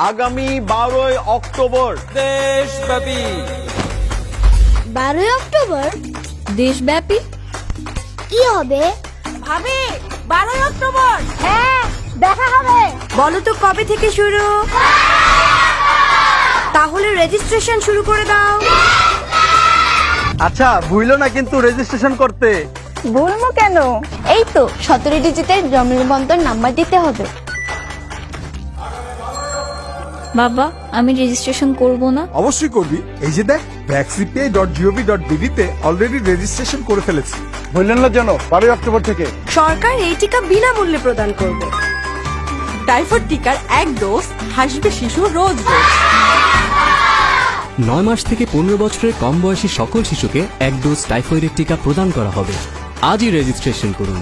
আগামী 12ই অক্টোবর দেশব্যাপী। 12ই অক্টোবর দেশব্যাপী কি হবে? ভাবি 12ই অক্টোবর হ্যাঁ, দেখা হবে। বলো তো কবে থেকে শুরু? তাহলে রেজিস্ট্রেশন শুরু করে দাও। আচ্ছা, ভুইলো না কিন্তু রেজিস্ট্রেশন করতে। বলবো কেন, এই তো 17 ডিজিটের জন্ম নিবন্ধন নাম্বার দিতে হবে। বাবা, আমি রেজিস্ট্রেশন করব না। অবশ্যই করবি। এই যে দেখ, vaccipay.gov.bd তে অলরেডি রেজিস্ট্রেশন করে ফেলেছি। ভুললেন না যেন 12ই অক্টোবর থেকে। সরকার এই টিকা বিনামূল্যে প্রদান করবে। টাইফয়েড টিকার 1 ডোজ হাসবে শিশু রোজ রোজ। 9 মাস থেকে 15 বছরের কম বয়সী সকল শিশুকে 1 ডোজ টাইফয়েডের টিকা প্রদান করা হবে। আজই রেজিস্ট্রেশন করুন।